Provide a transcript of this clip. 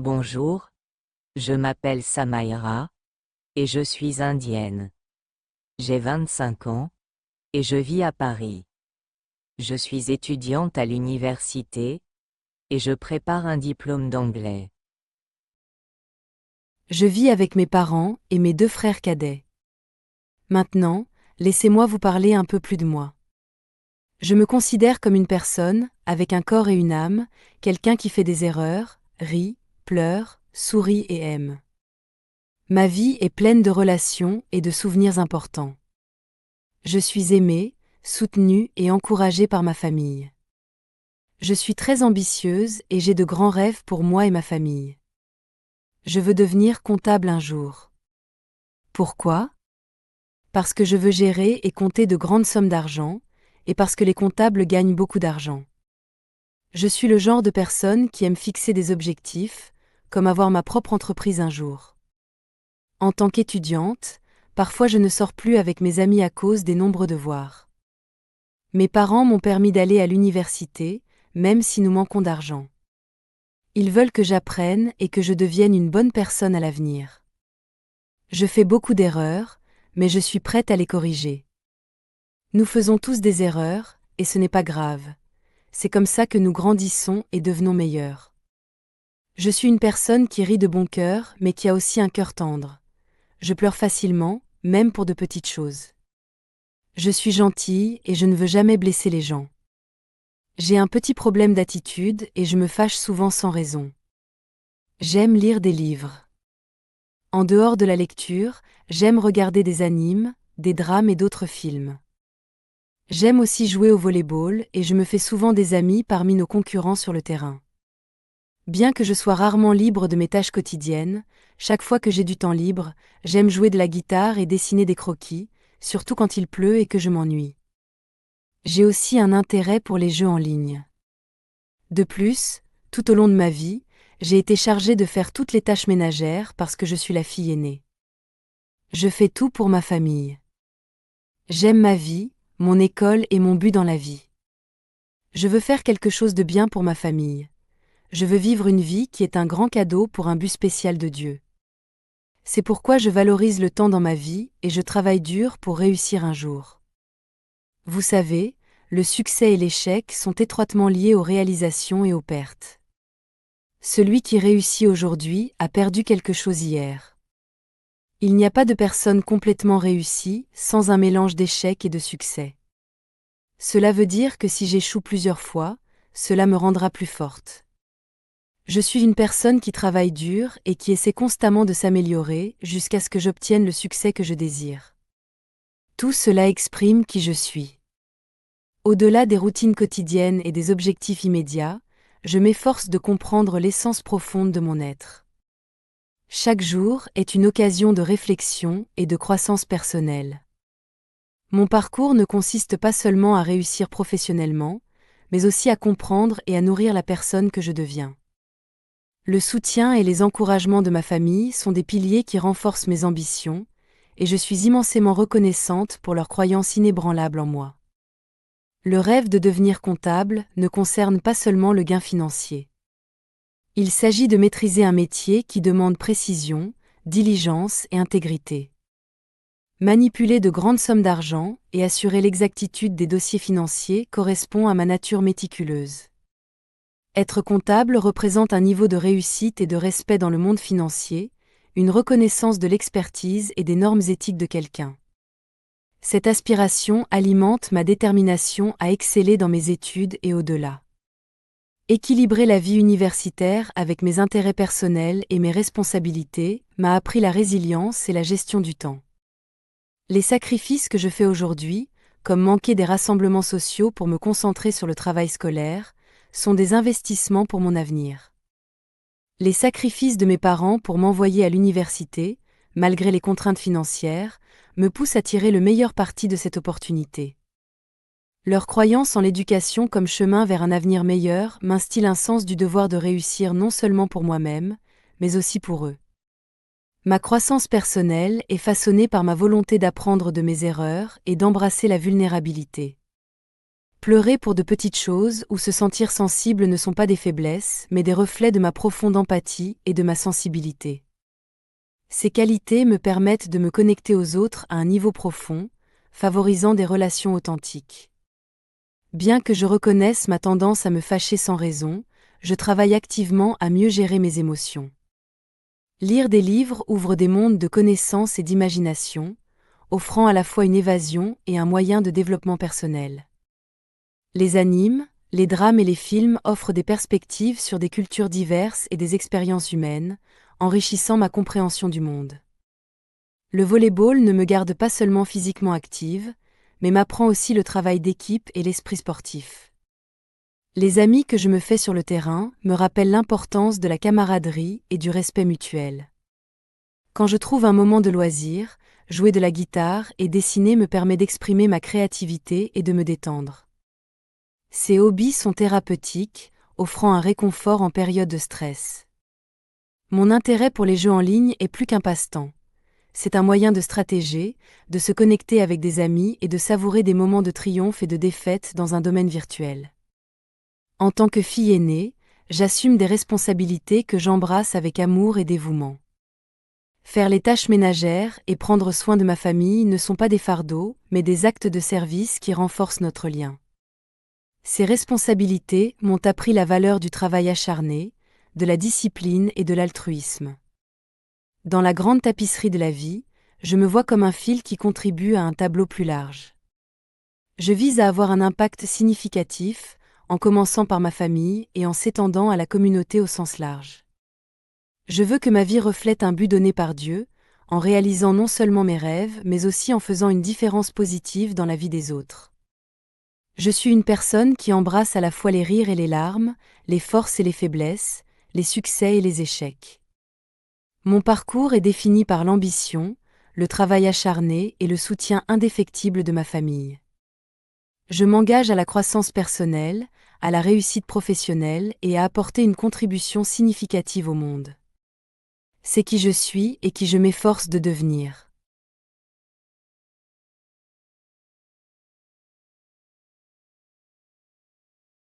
Bonjour, je m'appelle Samaira, et je suis indienne. J'ai 25 ans, et je vis à Paris. Je suis étudiante à l'université, et je prépare un diplôme d'anglais. Je vis avec mes parents et mes 2 frères cadets. Maintenant, laissez-moi vous parler un peu plus de moi. Je me considère comme une personne, avec un corps et une âme, quelqu'un qui fait des erreurs, rit, pleure, sourit et aime. Ma vie est pleine de relations et de souvenirs importants. Je suis aimée, soutenue et encouragée par ma famille. Je suis très ambitieuse et j'ai de grands rêves pour moi et ma famille. Je veux devenir comptable un jour. Pourquoi ? Parce que je veux gérer et compter de grandes sommes d'argent, et parce que les comptables gagnent beaucoup d'argent. Je suis le genre de personne qui aime fixer des objectifs, comme avoir ma propre entreprise un jour. En tant qu'étudiante, parfois je ne sors plus avec mes amis à cause des nombreux devoirs. Mes parents m'ont permis d'aller à l'université, même si nous manquons d'argent. Ils veulent que j'apprenne et que je devienne une bonne personne à l'avenir. Je fais beaucoup d'erreurs, mais je suis prête à les corriger. Nous faisons tous des erreurs, et ce n'est pas grave. C'est comme ça que nous grandissons et devenons meilleurs. Je suis une personne qui rit de bon cœur, mais qui a aussi un cœur tendre. Je pleure facilement, même pour de petites choses. Je suis gentille et je ne veux jamais blesser les gens. J'ai un petit problème d'attitude et je me fâche souvent sans raison. J'aime lire des livres. En dehors de la lecture, j'aime regarder des animes, des drames et d'autres films. J'aime aussi jouer au volley-ball et je me fais souvent des amis parmi nos concurrents sur le terrain. Bien que je sois rarement libre de mes tâches quotidiennes, chaque fois que j'ai du temps libre, j'aime jouer de la guitare et dessiner des croquis, surtout quand il pleut et que je m'ennuie. J'ai aussi un intérêt pour les jeux en ligne. De plus, tout au long de ma vie, j'ai été chargée de faire toutes les tâches ménagères parce que je suis la fille aînée. Je fais tout pour ma famille. J'aime ma vie, mon école et mon but dans la vie. Je veux faire quelque chose de bien pour ma famille. Je veux vivre une vie qui est un grand cadeau pour un but spécial de Dieu. C'est pourquoi je valorise le temps dans ma vie et je travaille dur pour réussir un jour. Vous savez, le succès et l'échec sont étroitement liés aux réalisations et aux pertes. Celui qui réussit aujourd'hui a perdu quelque chose hier. Il n'y a pas de personne complètement réussie sans un mélange d'échecs et de succès. Cela veut dire que si j'échoue plusieurs fois, cela me rendra plus forte. Je suis une personne qui travaille dur et qui essaie constamment de s'améliorer jusqu'à ce que j'obtienne le succès que je désire. Tout cela exprime qui je suis. Au-delà des routines quotidiennes et des objectifs immédiats, je m'efforce de comprendre l'essence profonde de mon être. Chaque jour est une occasion de réflexion et de croissance personnelle. Mon parcours ne consiste pas seulement à réussir professionnellement, mais aussi à comprendre et à nourrir la personne que je deviens. Le soutien et les encouragements de ma famille sont des piliers qui renforcent mes ambitions, et je suis immensément reconnaissante pour leur croyance inébranlable en moi. Le rêve de devenir comptable ne concerne pas seulement le gain financier. Il s'agit de maîtriser un métier qui demande précision, diligence et intégrité. Manipuler de grandes sommes d'argent et assurer l'exactitude des dossiers financiers correspond à ma nature méticuleuse. Être comptable représente un niveau de réussite et de respect dans le monde financier, une reconnaissance de l'expertise et des normes éthiques de quelqu'un. Cette aspiration alimente ma détermination à exceller dans mes études et au-delà. Équilibrer la vie universitaire avec mes intérêts personnels et mes responsabilités m'a appris la résilience et la gestion du temps. Les sacrifices que je fais aujourd'hui, comme manquer des rassemblements sociaux pour me concentrer sur le travail scolaire, sont des investissements pour mon avenir. Les sacrifices de mes parents pour m'envoyer à l'université, malgré les contraintes financières, me poussent à tirer le meilleur parti de cette opportunité. Leur croyance en l'éducation comme chemin vers un avenir meilleur m'instille un sens du devoir de réussir non seulement pour moi-même, mais aussi pour eux. Ma croissance personnelle est façonnée par ma volonté d'apprendre de mes erreurs et d'embrasser la vulnérabilité. Pleurer pour de petites choses ou se sentir sensible ne sont pas des faiblesses, mais des reflets de ma profonde empathie et de ma sensibilité. Ces qualités me permettent de me connecter aux autres à un niveau profond, favorisant des relations authentiques. Bien que je reconnaisse ma tendance à me fâcher sans raison, je travaille activement à mieux gérer mes émotions. Lire des livres ouvre des mondes de connaissances et d'imagination, offrant à la fois une évasion et un moyen de développement personnel. Les animes, les drames et les films offrent des perspectives sur des cultures diverses et des expériences humaines, enrichissant ma compréhension du monde. Le volley-ball ne me garde pas seulement physiquement active, mais m'apprend aussi le travail d'équipe et l'esprit sportif. Les amis que je me fais sur le terrain me rappellent l'importance de la camaraderie et du respect mutuel. Quand je trouve un moment de loisir, jouer de la guitare et dessiner me permet d'exprimer ma créativité et de me détendre. Ces hobbies sont thérapeutiques, offrant un réconfort en période de stress. Mon intérêt pour les jeux en ligne est plus qu'un passe-temps. C'est un moyen de stratéger, de se connecter avec des amis et de savourer des moments de triomphe et de défaite dans un domaine virtuel. En tant que fille aînée, j'assume des responsabilités que j'embrasse avec amour et dévouement. Faire les tâches ménagères et prendre soin de ma famille ne sont pas des fardeaux, mais des actes de service qui renforcent notre lien. Ces responsabilités m'ont appris la valeur du travail acharné, de la discipline et de l'altruisme. Dans la grande tapisserie de la vie, je me vois comme un fil qui contribue à un tableau plus large. Je vise à avoir un impact significatif, en commençant par ma famille et en s'étendant à la communauté au sens large. Je veux que ma vie reflète un but donné par Dieu, en réalisant non seulement mes rêves, mais aussi en faisant une différence positive dans la vie des autres. Je suis une personne qui embrasse à la fois les rires et les larmes, les forces et les faiblesses, les succès et les échecs. Mon parcours est défini par l'ambition, le travail acharné et le soutien indéfectible de ma famille. Je m'engage à la croissance personnelle, à la réussite professionnelle et à apporter une contribution significative au monde. C'est qui je suis et qui je m'efforce de devenir.